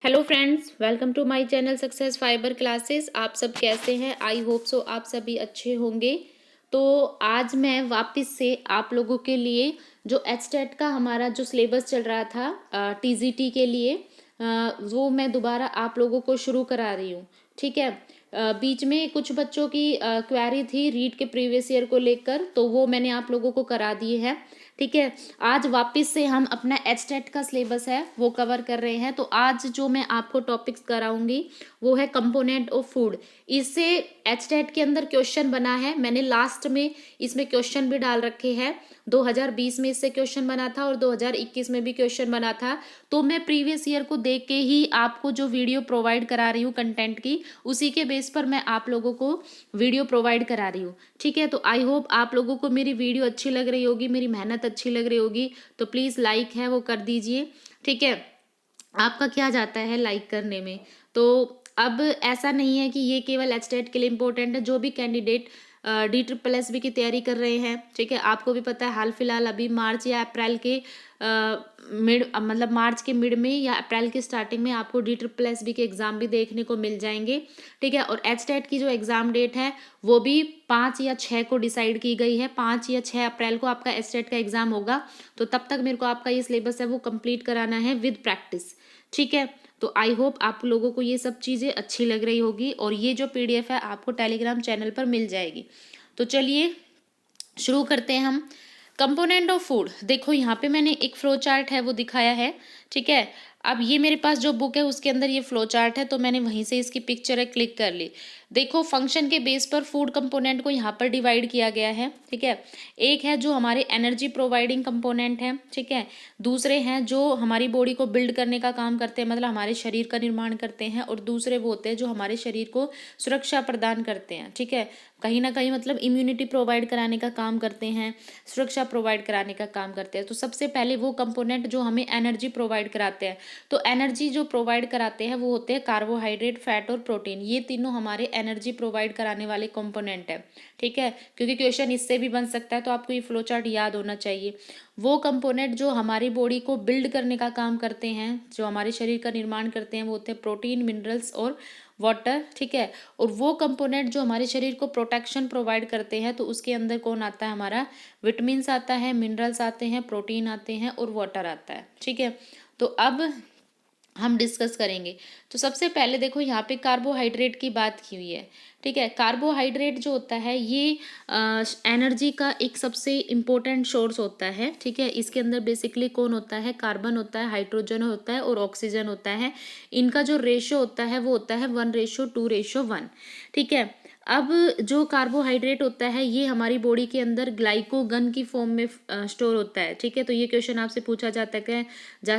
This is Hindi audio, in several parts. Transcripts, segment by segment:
Hello friends, welcome to my channel success fibre classes. आप सब कैसे हैं? आई होप सो आप सभी अच्छे होंगे। तो आज मैं वापस से आप लोगों के लिए जो एचटेट का हमारा जो सिलेबस चल रहा था टीजीटी के लिए, वो मैं दोबारा आप लोगों को शुरू करा रही हूँ। ठीक है। बीच में कुछ बच्चों की क्वेरी थी रीड के प्रीवियस ईयर को लेकर, तो वो मैंने आप लोगों को करा दिए हैं। ठीक है। आज वापस से हम अपना एचटेट का सिलेबस है वो कवर कर रहे हैं। तो आज जो मैं आपको टॉपिक्स कराऊंगी वो है कंपोनेंट ऑफ फूड। इससे एचटेट के अंदर क्वेश्चन बना है, मैंने लास्ट में इसमें क्वेश्चन भी डाल रखे हैं। 2020 में इससे क्वेश्चन बना था और 2021 में भी क्वेश्चन बना था। तो मैं प्रीवियस ईयर को देख के ही आपको जो वीडियो प्रोवाइड करा रही हूँ कंटेंट की, उसी के बेस पर मैं आप लोगों को वीडियो प्रोवाइड करा रही हूँ। ठीक है। तो आई होप आप लोगों को मेरी वीडियो अच्छी लग रही होगी, मेरी मेहनत अच्छी लग रही होगी। तो प्लीज़ लाइक है वो कर दीजिए। ठीक है। आपका क्या जाता है लाइक करने में? तो अब ऐसा नहीं है कि ये केवल एचटेट के लिए इम्पोर्टेंट है। जो भी कैंडिडेट DSSB की तैयारी कर रहे हैं, ठीक है, आपको भी पता है हाल फिलहाल अभी मार्च या अप्रैल के मतलब मार्च के मिड में या अप्रैल के स्टार्टिंग में आपको DSSB के एग्ज़ाम भी देखने को मिल जाएंगे। ठीक है। और एचटेट की जो एग्ज़ाम डेट है वो भी 5 या 6 को डिसाइड की गई है। 5 या 6 अप्रैल को आपका एचटेट का एग्ज़ाम होगा। तो तब तक मेरे को आपका ये सिलेबस है वो कंप्लीट कराना है विद प्रैक्टिस। ठीक है। तो आई होप आप लोगों को ये सब चीज़ें अच्छी लग रही होगी और ये जो PDF है आपको टेलीग्राम चैनल पर मिल जाएगी। तो चलिए शुरू करते हैं हम। कंपोनेंट ऑफ फूड, देखो यहाँ पे मैंने एक फ्लो चार्ट है वो दिखाया है। ठीक है। अब ये मेरे पास जो बुक है उसके अंदर ये फ्लो चार्ट है, तो मैंने वहीं से इसकी पिक्चर है क्लिक कर ली। देखो फंक्शन के बेस पर फूड कंपोनेंट को यहाँ पर डिवाइड किया गया है। ठीक है। एक है जो हमारे एनर्जी प्रोवाइडिंग कंपोनेंट है। ठीक है। दूसरे हैं जो हमारी बॉडी को बिल्ड करने का काम करते हैं, मतलब हमारे शरीर का निर्माण करते हैं। और दूसरे वो होते हैं जो हमारे शरीर को सुरक्षा प्रदान करते हैं। ठीक है। कहीं ना कहीं मतलब इम्यूनिटी प्रोवाइड कराने का काम करते हैं, सुरक्षा प्रोवाइड कराने का काम करते हैं। तो सबसे पहले वो कंपोनेंट जो हमें एनर्जी प्रोवाइड कराते हैं, तो एनर्जी जो प्रोवाइड कराते हैं वो होते हैं कार्बोहाइड्रेट, फैट और प्रोटीन। ये तीनों हमारे एनर्जी प्रोवाइड कराने वाले कंपोनेंट है। ठीक है। क्योंकि क्वेश्चन इससे भी बन सकता है, तो आपको ये फ्लो चार्ट याद होना चाहिए। वो कंपोनेंट जो हमारी बॉडी को बिल्ड करने का काम करते हैं, जो हमारे शरीर का निर्माण करते हैं, वो होते हैं प्रोटीन, मिनरल्स और वाटर। ठीक है। और वो कंपोनेंट जो हमारे शरीर को प्रोटेक्शन प्रोवाइड करते हैं, तो उसके अंदर कौन आता है? हमारा विटामिन्स आता है, मिनरल्स आते हैं, प्रोटीन आते हैं और वाटर आता है। ठीक है। तो अब हम डिस्कस करेंगे। तो सबसे पहले देखो यहाँ पे कार्बोहाइड्रेट की बात की हुई है। ठीक है। कार्बोहाइड्रेट जो होता है ये एनर्जी का एक सबसे इम्पोर्टेंट सोर्स होता है। ठीक है। इसके अंदर बेसिकली कौन होता है? कार्बन होता है, हाइड्रोजन होता है और ऑक्सीजन होता है। इनका जो रेशो होता है वो होता है 1:2:1। ठीक है। अब जो कार्बोहाइड्रेट होता है ये हमारी बॉडी के अंदर ग्लाइकोगन की फॉर्म में स्टोर होता है। ठीक है। तो ये क्वेश्चन आपसे पूछा जा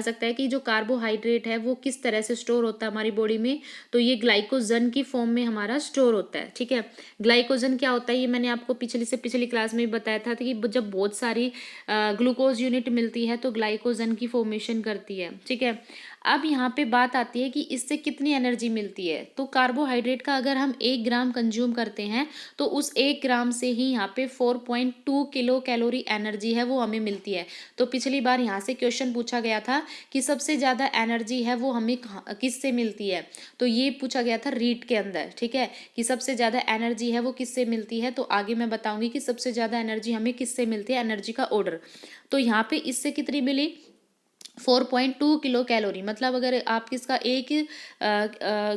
सकता है कि जो कार्बोहाइड्रेट है वो किस तरह से स्टोर होता है हमारी बॉडी में, तो ये ग्लाइकोजन की फॉर्म में हमारा स्टोर होता है। ठीक है। ग्लाइकोजन क्या होता है ये मैंने आपको पिछली क्लास में बताया था कि जब बहुत सारी ग्लूकोज यूनिट मिलती है तो ग्लाइकोजन की फॉर्मेशन करती है। ठीक है। अब यहाँ पे बात आती है कि इससे कितनी एनर्जी मिलती है। तो कार्बोहाइड्रेट का अगर हम 1 ग्राम कंज्यूम करते हैं तो उस 1 ग्राम से ही यहाँ पे 4.2 किलो कैलोरी एनर्जी है वो हमें मिलती है। तो पिछली बार यहाँ से क्वेश्चन पूछा गया था कि सबसे ज़्यादा एनर्जी है वो हमें किससे मिलती है, तो ये पूछा गया था रीट के अंदर। ठीक है। कि सबसे ज़्यादा एनर्जी है वो किससे मिलती है, तो आगे मैं बताऊंगी कि सबसे ज़्यादा एनर्जी हमें किससे मिलती है, एनर्जी का ऑर्डर। तो यहाँ पे इससे कितनी मिली? 4.2 किलो कैलोरी। मतलब अगर आप इसका 1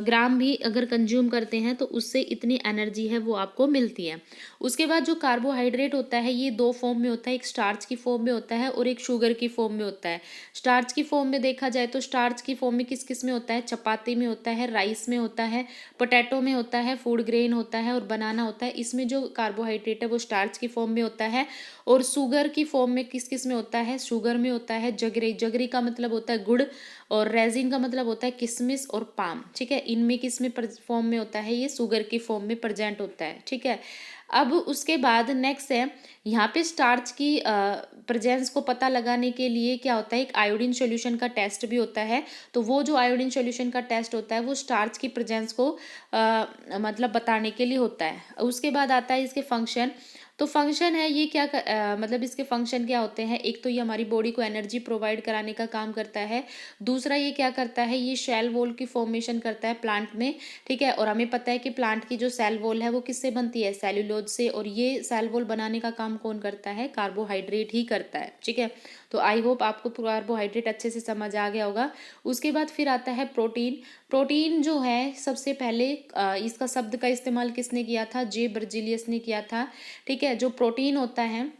ग्राम भी अगर कंज्यूम करते हैं तो उससे इतनी एनर्जी है वो आपको मिलती है। उसके बाद जो कार्बोहाइड्रेट होता है ये 2 फॉर्म में होता है, एक स्टार्च की फॉर्म में होता है और एक शुगर की फॉर्म में होता है। स्टार्च की फॉर्म में देखा जाए तो स्टार्च की फॉर्म में किस किस में होता है? चपाती में होता है, राइस में होता है, पोटैटो में होता है, फूड ग्रेन होता है और बनाना होता है। इसमें जो कार्बोहाइड्रेट है वो स्टार्च की फॉर्म में होता है। और शुगर की फॉर्म में किस किस में होता है? शुगर में होता है जगरी, जगरी का मतलब होता है गुड़, और रेजिन का मतलब होता है किशमिश और पाम। ठीक है। इनमें किस में फॉर्म में होता है? ये शुगर की फॉर्म में प्रेजेंट होता है। ठीक है। अब उसके बाद नेक्स्ट है यहाँ पे स्टार्च की प्रेजेंस को पता लगाने के लिए क्या होता है? एक आयोडीन सॉल्यूशन का टेस्ट भी होता है। तो वो जो आयोडीन सॉल्यूशन का टेस्ट होता है वो स्टार्च की प्रेजेंस को मतलब बताने के लिए होता है। उसके बाद आता है इसके फंक्शन। तो फंक्शन है ये क्या मतलब इसके फंक्शन क्या होते हैं, एक तो ये हमारी बॉडी को एनर्जी प्रोवाइड कराने का काम करता है, दूसरा ये क्या करता है, ये सेल वॉल की फॉर्मेशन करता है प्लांट में, ठीक है। और हमें पता है कि प्लांट की जो सेल वॉल है वो किससे बनती है, सेल्यूलोज से, और ये सेल वॉल बनाने का काम कौन करता है, कार्बोहाइड्रेट ही करता है, ठीक है। तो आई होप आपको कार्बोहाइड्रेट अच्छे से समझ आ गया होगा। उसके बाद फिर आता है प्रोटीन। प्रोटीन जो है सबसे पहले इसका शब्द का इस्तेमाल किसने किया था, जे बर्जीलियस ने किया था, ठीक है। जो प्रोटीन होता है,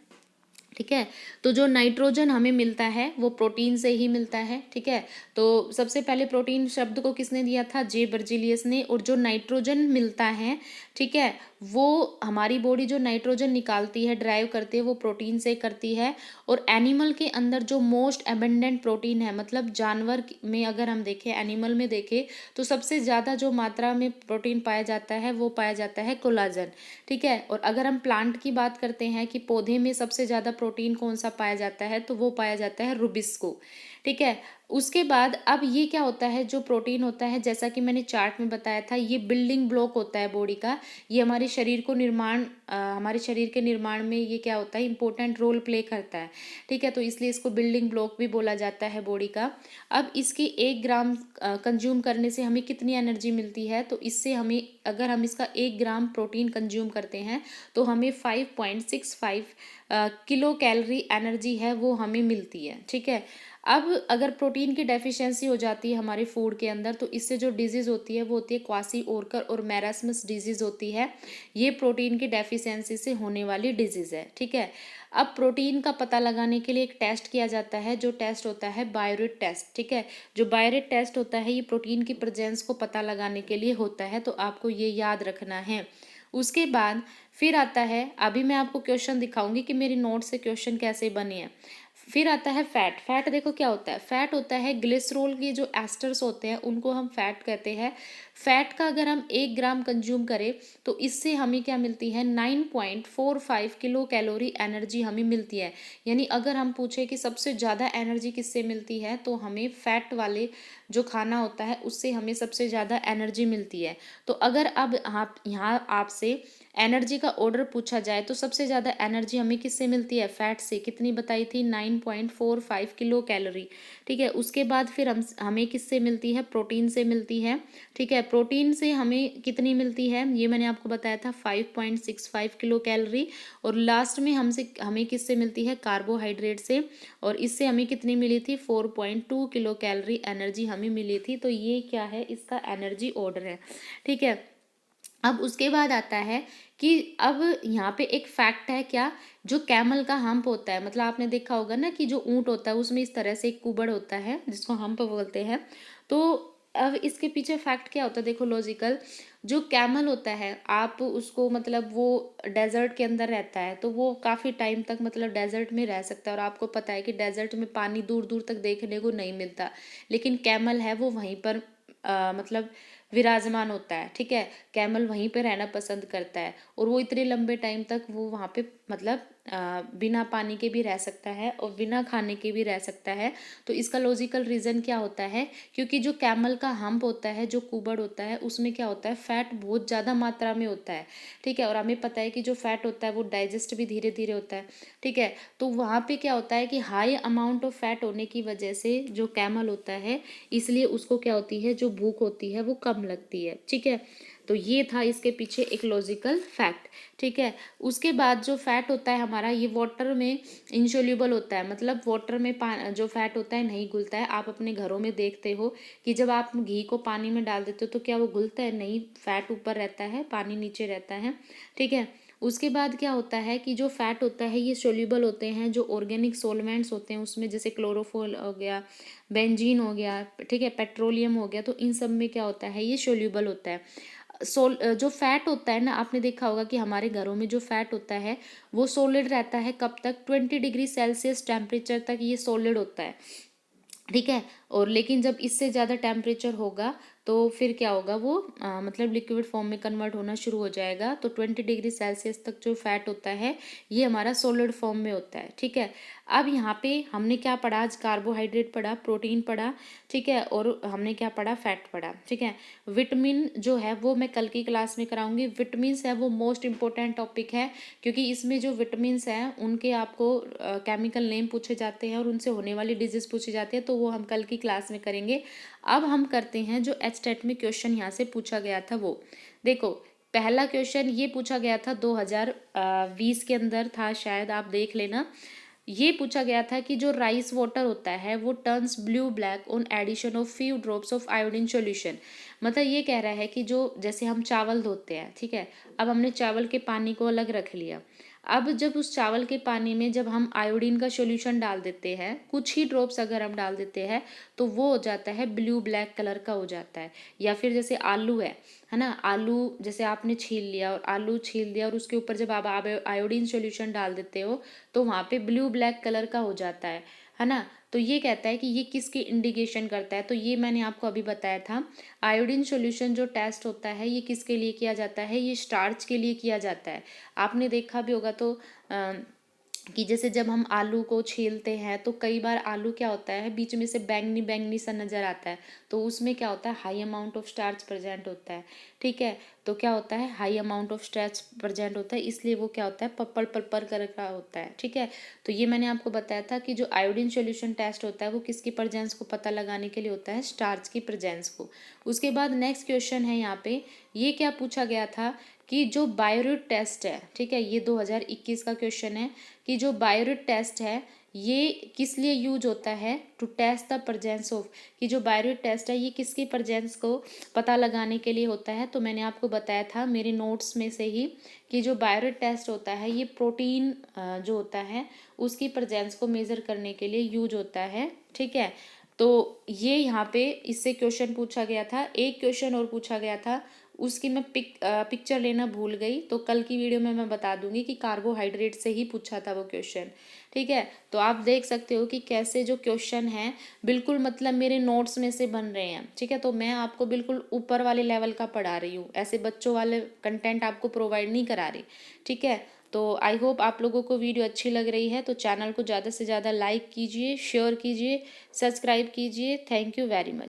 ठीक है, तो जो नाइट्रोजन हमें मिलता है वो प्रोटीन से ही मिलता है, ठीक है। तो सबसे पहले प्रोटीन शब्द को किसने दिया था, जे बर्जीलियस ने। और जो नाइट्रोजन मिलता है, ठीक है, वो हमारी बॉडी जो नाइट्रोजन निकालती है, ड्राइव करती है, वो प्रोटीन से करती है। और एनिमल के अंदर जो मोस्ट एबंडेंट प्रोटीन है, मतलब जानवर में अगर हम देखें, एनिमल में देखें, तो सबसे ज़्यादा जो मात्रा में प्रोटीन पाया जाता है वो पाया जाता है कोलाजन, ठीक है। और अगर हम प्लांट की बात करते हैं कि पौधे में सबसे ज़्यादा प्रोटीन कौन सा पाया जाता है, तो वो पाया जाता है रुबिस्को, ठीक है। उसके बाद अब ये क्या होता है, जो प्रोटीन होता है, जैसा कि मैंने चार्ट में बताया था, ये बिल्डिंग ब्लॉक होता है बॉडी का। ये हमारे शरीर को हमारे शरीर के निर्माण में ये क्या होता है, इंपॉर्टेंट रोल प्ले करता है, ठीक है। तो इसलिए इसको बिल्डिंग ब्लॉक भी बोला जाता है बॉडी का। अब इसकी 1 ग्राम कंज्यूम करने से हमें कितनी एनर्जी मिलती है, तो इससे हमें, अगर हम इसका 1 ग्राम प्रोटीन कंज्यूम करते हैं तो हमें 5.65 किलो कैलोरी एनर्जी है वो हमें मिलती है, ठीक है। अब अगर प्रोटीन की डेफिशिएंसी हो जाती है हमारे फूड के अंदर, तो इससे जो डिजीज़ होती है वो होती है क्वासी ओरकर और मैरास्मस डिजीज़ होती है। ये प्रोटीन की डेफिशिएंसी से होने वाली डिजीज़ है, ठीक है। अब प्रोटीन का पता लगाने के लिए एक टेस्ट किया जाता है, जो टेस्ट होता है बायोरेट टेस्ट, ठीक है। जो बायोरेट टेस्ट होता है ये प्रोटीन की प्रेजेंस को पता लगाने के लिए होता है, तो आपको ये याद रखना है। उसके बाद फिर आता है, अभी मैं आपको क्वेश्चन दिखाऊंगी कि मेरी नोट से क्वेश्चन कैसे बने हैं। फिर आता है फैट। फैट देखो क्या होता है, फैट होता है ग्लिसरॉल के जो एस्टर्स होते हैं उनको हम फैट कहते हैं। फैट का अगर हम 1 ग्राम कंज्यूम करें तो इससे हमें क्या मिलती है, 9.45 किलो कैलोरी एनर्जी हमें मिलती है। यानी अगर हम पूछे कि सबसे ज़्यादा एनर्जी किससे मिलती है, तो हमें फैट वाले जो खाना होता है उससे हमें सबसे ज़्यादा एनर्जी मिलती है। तो अगर अब आप यहाँ आपसे एनर्जी का ऑर्डर पूछा जाए तो सबसे ज़्यादा एनर्जी हमें किससे मिलती है, फैट से। कितनी बताई थी, 9.45 किलो कैलोरी, ठीक है। उसके बाद फिर हमें किससे मिलती है, प्रोटीन से मिलती है, ठीक है। प्रोटीन से हमें कितनी मिलती है, ये मैंने आपको बताया था 5.65 किलो कैलोरी। और लास्ट में हमें किससे मिलती है, कार्बोहाइड्रेट से। और इससे हमें कितनी मिली थी, 4.2 किलो कैलोरी एनर्जी हमें मिली थी। तो ये क्या है, इसका एनर्जी ऑर्डर है, ठीक है। अब उसके बाद आता है कि अब यहाँ पे एक फैक्ट है क्या, जो कैमल का हम्प होता है, मतलब आपने देखा होगा ना कि जो ऊंट होता है उसमें इस तरह से एक कुबड़ होता है जिसको हम्प बोलते हैं। तो अब इसके पीछे फैक्ट क्या होता है, देखो लॉजिकल। जो कैमल होता है, आप उसको, मतलब वो डेजर्ट के अंदर रहता है, तो वो काफ़ी टाइम तक मतलब डेजर्ट में रह सकता है। और आपको पता है कि डेजर्ट में पानी दूर दूर तक देखने को नहीं मिलता, लेकिन कैमल है वो वहीं पर मतलब विराजमान होता है, ठीक है। कैमल वहीं पे रहना पसंद करता है और वो इतने लंबे टाइम तक वो वहाँ पे मतलब बिना पानी के भी रह सकता है और बिना खाने के भी रह सकता है। तो इसका लॉजिकल रीज़न क्या होता है, क्योंकि जो कैमल का हम्प होता है, जो कुबड़ होता है, उसमें क्या होता है, फैट बहुत ज़्यादा मात्रा में होता है, ठीक है। और हमें पता है कि जो फैट होता है वो डाइजेस्ट भी धीरे धीरे होता है, ठीक है। तो वहाँ पे क्या होता है कि हाई अमाउंट ऑफ फैट होने की वजह से जो कैमल होता है, इसलिए उसको क्या होती है, जो भूख होती है वो कम लगती है, ठीक है। तो ये था इसके पीछे एक लॉजिकल फैक्ट, ठीक है। उसके बाद जो फैट होता है हमारा, ये वाटर में इंसोल्यूबल होता है, मतलब वाटर में जो फैट होता है नहीं घुलता है। आप अपने घरों में देखते हो कि जब आप घी को पानी में डाल देते हो तो क्या वो घुलता है, नहीं, फैट ऊपर रहता है, पानी नीचे रहता है, ठीक है। उसके बाद क्या होता है कि जो फैट होता है ये सोल्यूबल होते हैं, जो ऑर्गेनिक सोलवेंट्स होते हैं उसमें, जैसे क्लोरोफॉल हो गया, बेंजीन हो गया, ठीक है, पेट्रोलियम हो गया, तो इन सब में क्या होता है, ये सोल्यूबल होता है। जो फैट होता है ना, आपने देखा होगा कि हमारे घरों में जो फैट होता है वो सॉलिड रहता है, कब तक, 20 डिग्री सेल्सियस टेम्परेचर तक ये सॉलिड होता है, ठीक है। और लेकिन जब इससे ज़्यादा टेम्परेचर होगा तो फिर क्या होगा, वो मतलब लिक्विड फॉर्म में कन्वर्ट होना शुरू हो जाएगा। तो 20 डिग्री सेल्सियस तक जो फैट होता है ये हमारा सॉलिड फॉर्म में होता है, ठीक है। अब यहाँ पे हमने क्या पढ़ा, आज कार्बोहाइड्रेट पढ़ा, प्रोटीन पढ़ा, ठीक है, और हमने क्या पढ़ा, फैट पढ़ा, ठीक है। विटामिन जो है वो मैं कल की क्लास में कराऊंगी। विटामिन्स है वो मोस्ट इंपॉर्टेंट टॉपिक है, क्योंकि इसमें जो विटामिन्स हैं उनके आपको केमिकल नेम पूछे जाते हैं और उनसे होने वाली डिजीज पूछी जाती है, तो वो हम कल की क्लास में करेंगे। अब हम करते हैं जो एचटेट में क्वेश्चन यहाँ से पूछा गया था वो। देखो, पहला क्वेश्चन ये पूछा गया था 2020 के अंदर था शायद, आप देख लेना। ये पूछा गया था कि जो राइस वाटर होता है वो turns blue black on addition of few drops of iodine solution. मतलब ये कह रहा है कि जो जैसे हम चावल धोते हैं, ठीक है, अब हमने चावल के पानी को अलग रख लिया। अब जब उस चावल के पानी में जब हम आयोडीन का सॉल्यूशन डाल देते हैं, कुछ ही ड्रॉप्स अगर हम डाल देते हैं, तो वो हो जाता है ब्लू ब्लैक कलर का हो जाता है। या फिर जैसे आलू है ना, आलू जैसे आपने छील लिया और आलू छील दिया और उसके ऊपर जब आप आयोडीन सॉल्यूशन डाल देते हो तो वहाँ पे ब्लू ब्लैक कलर का हो जाता है ना। तो ये कहता है कि ये किसकी इंडिकेशन करता है, तो ये मैंने आपको अभी बताया था। आयोडीन सॉल्यूशन जो टेस्ट होता है ये किसके लिए किया जाता है, ये स्टार्च के लिए किया जाता है। आपने देखा भी होगा तो कि जैसे जब हम आलू को छीलते हैं तो कई बार आलू क्या होता है, बीच में से बैंगनी बैंगनी सा नज़र आता है, तो उसमें क्या होता है, high amount of starch present होता है, ठीक है। तो क्या होता है, high amount of starch present होता है, इसलिए वो क्या होता है, पर्पल पर्पल कलर का होता है, ठीक है। तो ये मैंने आपको बताया था कि जो आयोडीन सॉल्यूशन टेस्ट होता है वो किसकी प्रेजेंस को पता लगाने के लिए होता है, स्टार्च की प्रेजेंस को। उसके बाद नेक्स्ट क्वेश्चन है यहाँ पे, ये क्या पूछा गया था कि जो बायोरेट टेस्ट है, ठीक है, ये 2021 का क्वेश्चन है कि जो बायोरेट टेस्ट है ये किस लिए यूज होता है, to test the presence of, कि जो बायोरेट टेस्ट है ये किसकी प्रेजेंस को पता लगाने के लिए होता है। तो मैंने आपको बताया था मेरे नोट्स में से ही कि जो बायोरेट टेस्ट होता है ये प्रोटीन जो होता है उसकी प्रेजेंस को मेज़र करने के लिए यूज होता है, ठीक है। तो ये यहाँ पे इससे क्वेश्चन पूछा गया था। एक क्वेश्चन और पूछा गया था, उसकी मैं पिक्चर लेना भूल गई, तो कल की वीडियो में मैं बता दूंगी कि कार्बोहाइड्रेट से ही पूछा था वो क्वेश्चन, ठीक है। तो आप देख सकते हो कि कैसे जो क्वेश्चन हैं बिल्कुल मतलब मेरे नोट्स में से बन रहे हैं, ठीक है। तो मैं आपको बिल्कुल ऊपर वाले लेवल का पढ़ा रही हूँ, ऐसे बच्चों वाले कंटेंट आपको प्रोवाइड नहीं करा रही, ठीक है। तो आई होप आप लोगों को वीडियो अच्छी लग रही है, तो चैनल को ज़्यादा से ज़्यादा लाइक कीजिए, शेयर कीजिए, सब्सक्राइब कीजिए। Thank you very much.